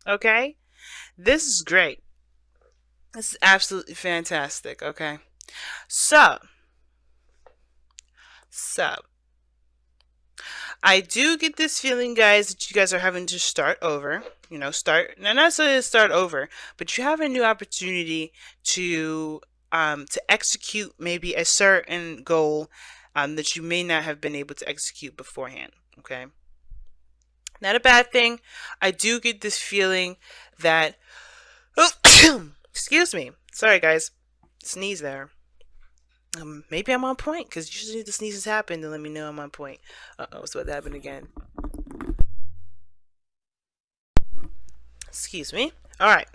Okay? This is great. This is absolutely fantastic. Okay. So, so I do get this feeling, guys, that you guys are having to start over. Start, not necessarily to start over, but you have a new opportunity to execute maybe a certain goal that you may not have been able to execute beforehand. Okay, not a bad thing. I do get this feeling that, excuse me, sorry guys, sneeze there. Maybe I'm on point because usually the sneezes happen to let me know I'm on point. What's about to happen again? Excuse me. All right.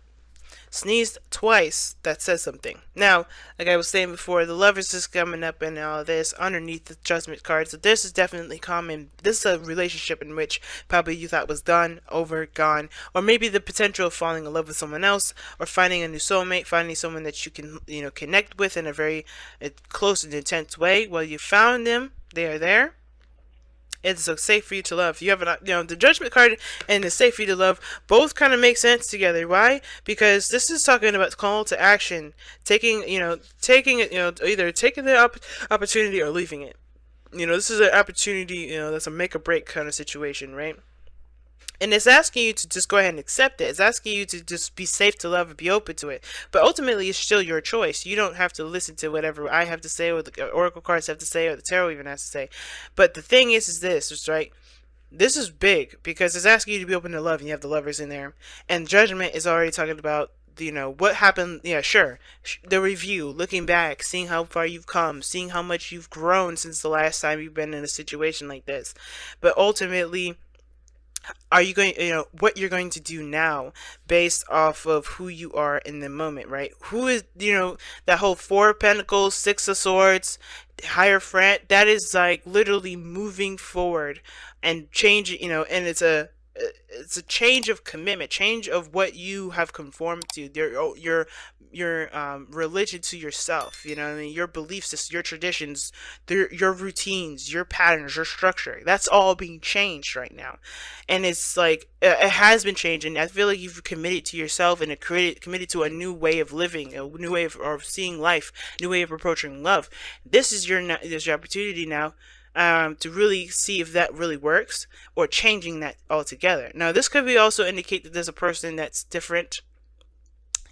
Sneezed twice. That says something. Now, like I was saying before, the lovers is coming up and all this underneath the judgment card. So this is definitely common. This is a relationship in which probably you thought was done, over, gone, or maybe the potential of falling in love with someone else, or finding a new soulmate, finding someone that you can connect with in a very close and intense way. Well, you found them. They are there. It's so safe for you to love. You have the judgment card and the safe for you to love both kind of make sense together. Why? Because this is talking about call to action, taking it, either taking the opportunity or leaving it. This is an opportunity, that's a make or break kind of situation, right? And it's asking you to just go ahead and accept it. It's asking you to just be safe to love and be open to it. But ultimately, it's still your choice. You don't have to listen to whatever I have to say, or the oracle cards have to say, or the tarot even has to say. But the thing is this, is right. This is big because it's asking you to be open to love, and you have the lovers in there. And judgment is already talking about what happened. Yeah, sure. The review, looking back, seeing how far you've come, seeing how much you've grown since the last time you've been in a situation like this. But ultimately, are you going what you're going to do now based off of who you are in the moment, right? Who is that whole Four of Pentacles, Six of Swords, higher friend, that is like literally moving forward and changing, and it's a change of commitment, change of what you have conformed to, your religion to yourself, what I mean, your beliefs, your traditions, your routines, your patterns, your structure. That's all being changed right now, and it's like it has been changed, and I feel like you've committed to yourself and committed to a new way of living, a new way of seeing life, a new way of approaching love. This is your opportunity now, to really see if that really works, or changing that altogether. Now, this could be also indicate that there's a person that's different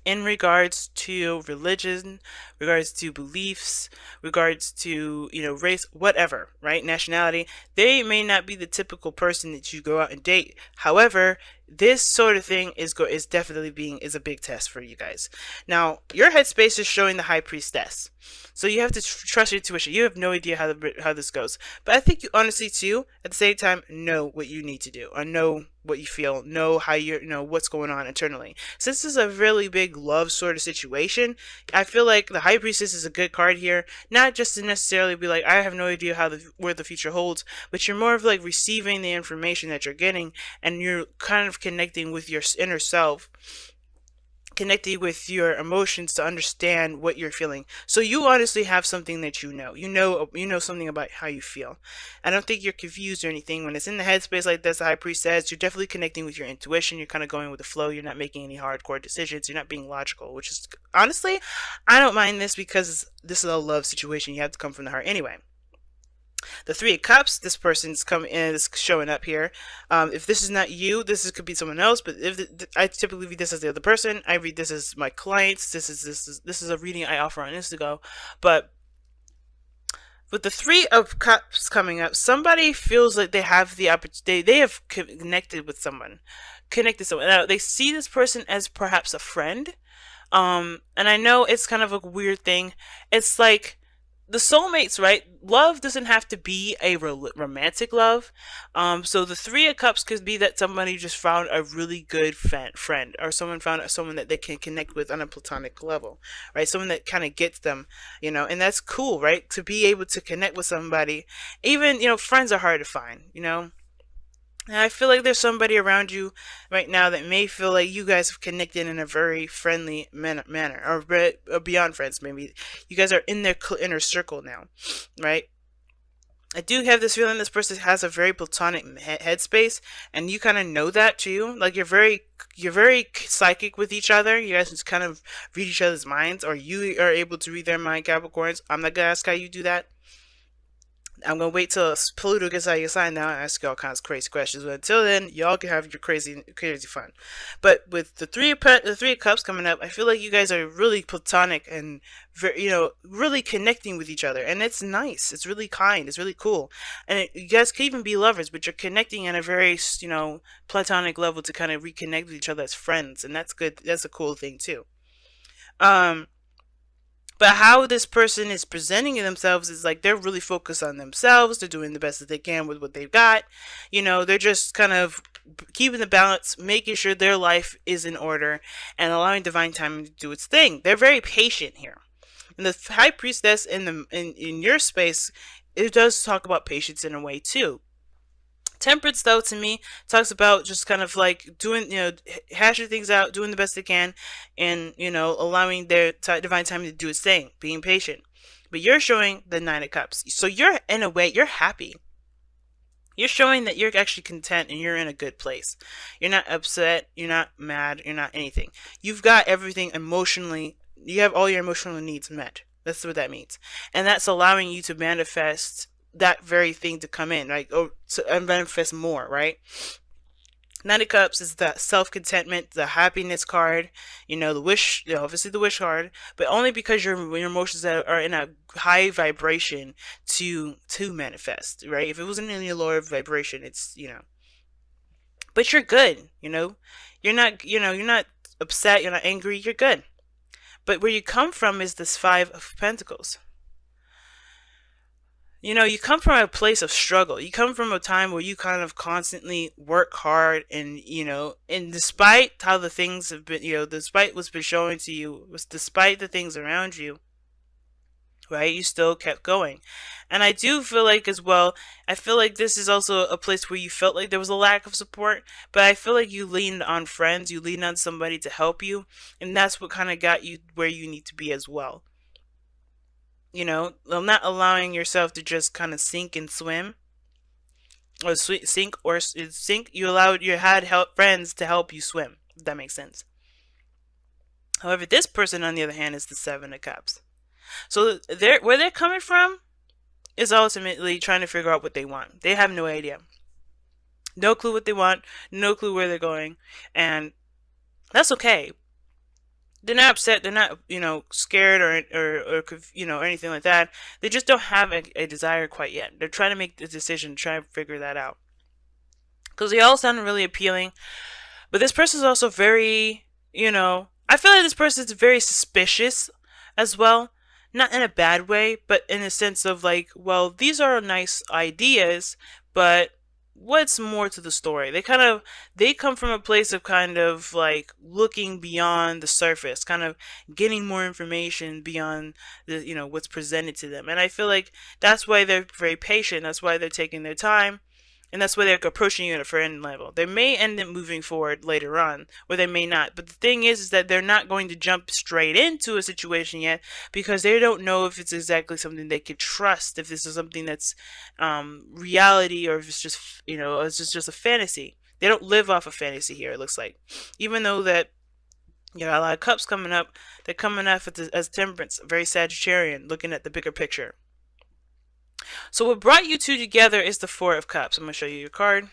in regards to religion, regards to beliefs, regards to race, whatever, right? Nationality. They may not be the typical person that you go out and date. However, this sort of thing is definitely is a big test for you guys. Now, your headspace is showing the High Priestess, so you have to trust your intuition. You have no idea how this goes, but I think you honestly too, at the same time, know what you need to do, or know what you feel, know how what's going on internally. Since this is a really big love sort of situation, I feel like the High Priestess is a good card here, not just to necessarily be like, I have no idea where the future holds, but you're more of like receiving the information that you're getting, and you're kind of connecting with your inner self, connecting with your emotions to understand what you're feeling. So you honestly have something that you know something about how you feel. I don't think you're confused or anything. When it's in the headspace like this, the High Priest says, you're definitely connecting with your intuition. You're kind of going with the flow. You're not making any hardcore decisions. You're not being logical, which is honestly, I don't mind this because this is a love situation. You have to come from the heart anyway. The Three of Cups, this person's coming in, is showing up here. If this is not you, could be someone else. But I typically read this as the other person. I read this as my clients. This is a reading I offer on Instago. But with the Three of Cups coming up, somebody feels like they have the opportunity. They have connected with someone, Now they see this person as perhaps a friend. And I know it's kind of a weird thing. It's like the soulmates, right? Love doesn't have to be a romantic love. So the Three of Cups could be that somebody just found a really good friend, or someone found someone that they can connect with on a platonic level, right? Someone that kind of gets them, and that's cool, right? To be able to connect with somebody, even friends are hard to find. And I feel like there's somebody around you right now that may feel like you guys have connected in a very friendly manner, or beyond friends. Maybe you guys are in their inner circle now, right? I do have this feeling this person has a very platonic headspace, and you kind of know that too. Like you're very psychic with each other. You guys just kind of read each other's minds, or you are able to read their mind, Capricorns. I'm not gonna ask how you do that. I'm gonna wait till Pluto gets out of your sign now and ask you all kinds of crazy questions. But until then, y'all can have your crazy fun. But with the three of cups coming up, I feel like you guys are really platonic and very, really connecting with each other, and it's nice. It's really kind. It's really cool, and you guys could even be lovers, but you're connecting at a very, platonic level to kind of reconnect with each other as friends, and that's good. That's a cool thing too. Um, but how this person is presenting themselves is like they're really focused on themselves. They're doing the best that they can with what they've got. They're just kind of keeping the balance, making sure their life is in order, and allowing divine timing to do its thing. They're very patient here. And the high priestess in your space, it does talk about patience in a way too. Temperance, though, to me, talks about just kind of like doing, hashing things out, doing the best they can, and, allowing their divine timing to do its thing, being patient. But you're showing the Nine of Cups. So you're, in a way, you're happy. You're showing that you're actually content and you're in a good place. You're not upset, you're not mad, you're not anything. You've got everything emotionally, you have all your emotional needs met. That's what that means. And that's allowing you to manifest that very thing to come in, right? Or to manifest more, right? Nine of Cups is the self-contentment, the happiness card, the wish, obviously the wish card, but only because your emotions are in a high vibration to manifest, right? If it wasn't in a lower vibration, it's, but you're good, you're not upset, you're not angry, you're good. But where you come from is this Five of Pentacles. You come from a place of struggle. You come from a time where you kind of constantly work hard and despite how the things have been, despite what's been showing to you, despite the things around you, right, you still kept going. And I do feel like as well, I feel like this is also a place where you felt like there was a lack of support, but I feel like you leaned on friends, you leaned on somebody to help you, and that's what kind of got you where you need to be as well. Not allowing yourself to just kind of sink and swim, or sink. You had friends to help you swim. If that makes sense. However, this person, on the other hand, is the Seven of Cups. So where they're coming from is ultimately trying to figure out what they want. They have no idea, no clue what they want, no clue where they're going, and that's okay. They're not upset. They're not, scared or anything like that. They just don't have a desire quite yet. They're trying to make the decision, try to figure that out. Because they all sound really appealing, but this person is also very, I feel like this person is very suspicious as well. Not in a bad way, but in a sense of like, well, these are nice ideas, but what's more to the story? They come from a place of kind of like looking beyond the surface, kind of getting more information beyond the what's presented to them. And I feel like that's why they're very patient. That's why they're taking their time. And that's why they're approaching you at a friend level. They may end up moving forward later on, or they may not. But the thing is that they're not going to jump straight into a situation yet because they don't know if it's exactly something they could trust, if this is something that's reality, or if it's just, it's just a fantasy. They don't live off of fantasy here, it looks like. Even though that you got a lot of cups coming up, they're coming up as temperance, very Sagittarian, looking at the bigger picture. So what brought you two together is the Four of Cups. I'm going to show you your card.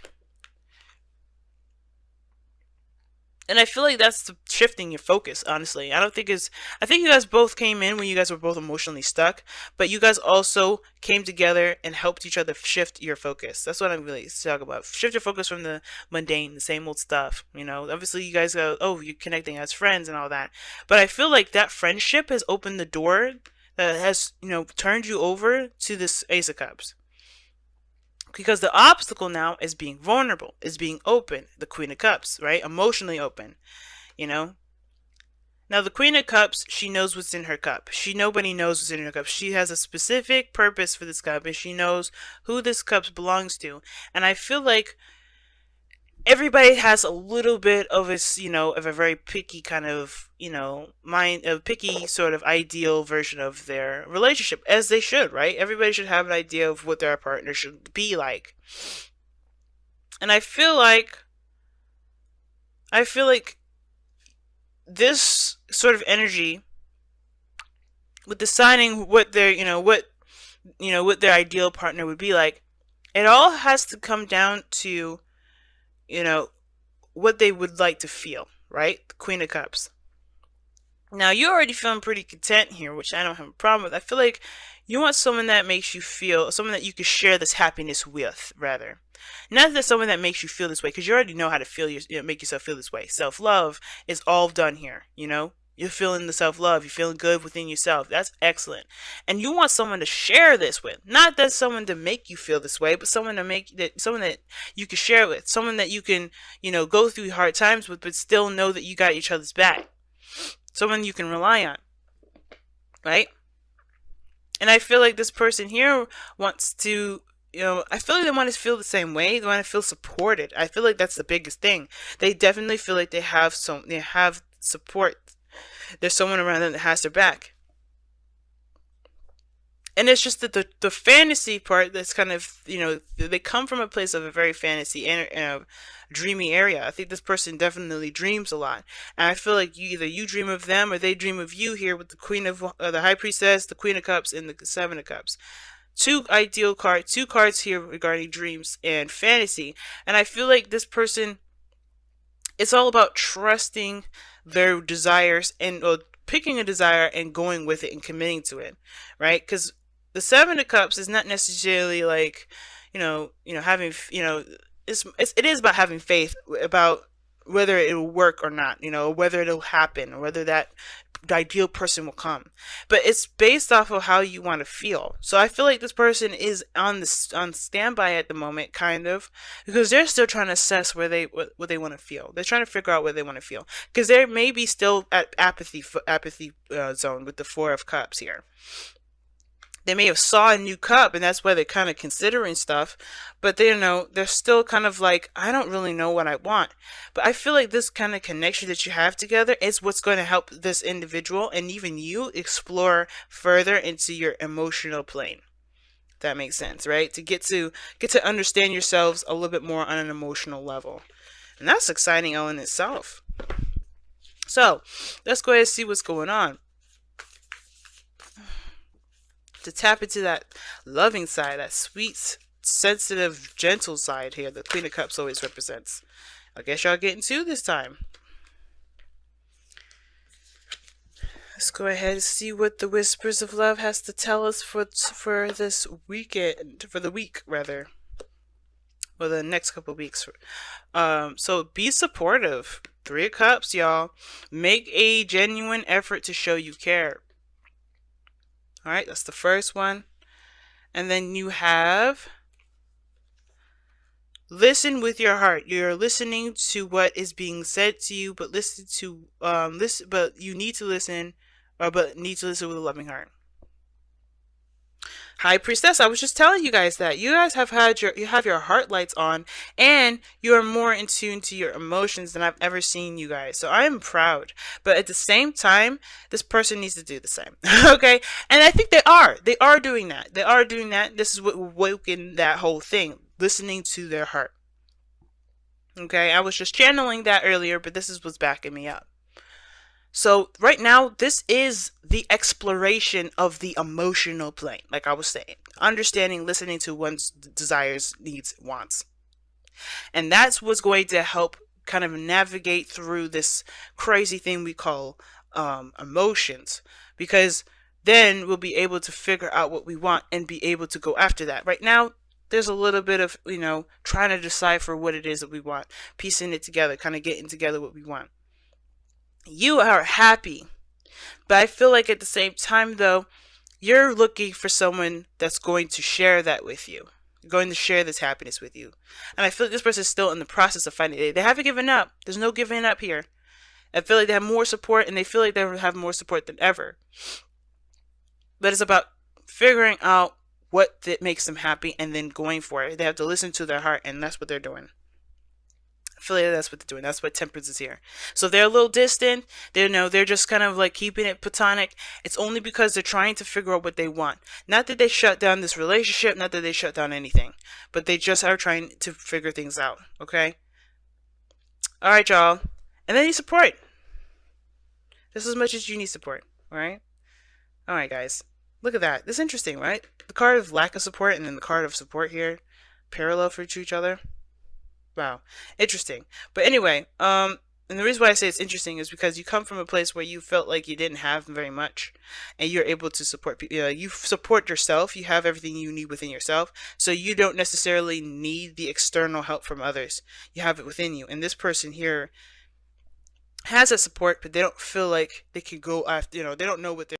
And I feel like that's shifting your focus, honestly. I think you guys both came in when you guys were both emotionally stuck, but you guys also came together and helped each other shift your focus. That's what I'm really talking about. Shift your focus from the mundane, the same old stuff. Obviously you guys go, oh, you're connecting as friends and all that. But I feel like that friendship has opened the door that has, turned you over to this Ace of Cups. Because the obstacle now is being vulnerable, is being open. The Queen of Cups, right? Emotionally open, Now the Queen of Cups, she knows what's in her cup. Nobody knows what's in her cup. She has a specific purpose for this cup, and she knows who this cup belongs to. And I feel like everybody has a little bit of a, of a very picky kind of, mind, a picky sort of ideal version of their relationship, as they should, right? Everybody should have an idea of what their partner should be like. And I feel like this sort of energy with deciding what their, what their ideal partner would be like, it all has to come down to, you know, what they would like to feel, right? The Queen of Cups. Now, you're already feeling pretty content here, which I don't have a problem with. I feel like you want someone that makes you feel, someone that you can share this happiness with, rather. Not that someone that makes you feel this way, because you already know how to feel, make yourself feel this way. Self-love is all done here, You're feeling the self-love. You're feeling good within yourself. That's excellent. And you want someone to share this with. Not that someone to make you feel this way, but someone that you can share with. Someone that you can, go through hard times with, but still know that you got each other's back. Someone you can rely on, right? And I feel like this person here wants to, I feel like they want to feel the same way. They want to feel supported. I feel like that's the biggest thing. They definitely feel like they have support. There's someone around them that has their back. And it's just that the fantasy part that's kind of, they come from a place of a very fantasy and dreamy area. I think this person definitely dreams a lot. And I feel like you dream of them or they dream of you here with the Queen of, the High Priestess, the Queen of Cups, and the Seven of Cups. Two cards here regarding dreams and fantasy. And I feel like this person, it's all about trusting their desires and picking a desire and going with it and committing to it, right? Because the Seven of Cups is not necessarily like, having, it is about having faith about whether it will work or not, whether it'll happen or whether that the ideal person will come. But it's based off of how you want to feel. So I feel like this person is on standby at the moment, kind of, because they're still trying to assess what they want to feel. They're trying to figure out what they want to feel, because they may be still at apathy zone with the Four of Cups here. They may have saw a new cup and that's why they're kind of considering stuff, but they're still kind of like, I don't really know what I want. But I feel like this kind of connection that you have together is what's going to help this individual and even you explore further into your emotional plane. If that makes sense, right? To get to understand yourselves a little bit more on an emotional level. And that's exciting all in itself. So let's go ahead and see what's going on. To tap into that loving side, that sweet, sensitive, gentle side here, the Queen of Cups always represents. I guess y'all getting two this time. Let's go ahead and see what the Whispers of Love has to tell us for this weekend, for the week rather, or the next couple of weeks. So be supportive. Three of Cups, y'all. Make a genuine effort to show you care. Alright, that's the first one. And then you have listen with your heart. You're listening to what is being said to you, but but you need to listen, but need to listen with a loving heart. High Priestess, I was just telling you guys that you guys have you have your heart lights on, and you are more in tune to your emotions than I've ever seen you guys. So I am proud, but at the same time, this person needs to do the same. Okay, and I think they are doing that. They are doing that. This is what woken that whole thing, listening to their heart. Okay, I was just channeling that earlier, but this is what's backing me up. So right now, this is the exploration of the emotional plane, like I was saying. Understanding, listening to one's desires, needs, wants. And that's what's going to help kind of navigate through this crazy thing we call emotions. Because then we'll be able to figure out what we want and be able to go after that. Right now, there's a little bit of, trying to decipher what it is that we want. Piecing it together, kind of getting together what we want. You are happy, but I feel like at the same time though, you're looking for someone that's going to share that with you, going to share this happiness with you. And I feel like this person is still in the process of finding it. They haven't given up. There's no giving up here. I feel like they have more support, and they feel like they have more support than ever. But it's about figuring out what makes them happy and then going for it. They have to listen to their heart, and that's what they're doing. feel like that's what they're doing. That's what Temperance is here. So they're a little distant. They're just kind of like keeping it platonic. It's only because they're trying to figure out what they want. Not that they shut down this relationship, not that they shut down anything, but they just are trying to figure things out. Okay. All right, y'all. And they need support. Just as much as you need support. All right. All right, guys. Look at that. This is interesting, right? The card of lack of support and then the card of support here, parallel for each other. Wow, interesting. But anyway, and the reason why I say it's interesting is because you come from a place where you felt like you didn't have very much, and you're able to support people. You support yourself. You have everything you need within yourself, so you don't necessarily need the external help from others. You have it within you. And this person here has that support, but they don't feel like they can go after. They don't know what they're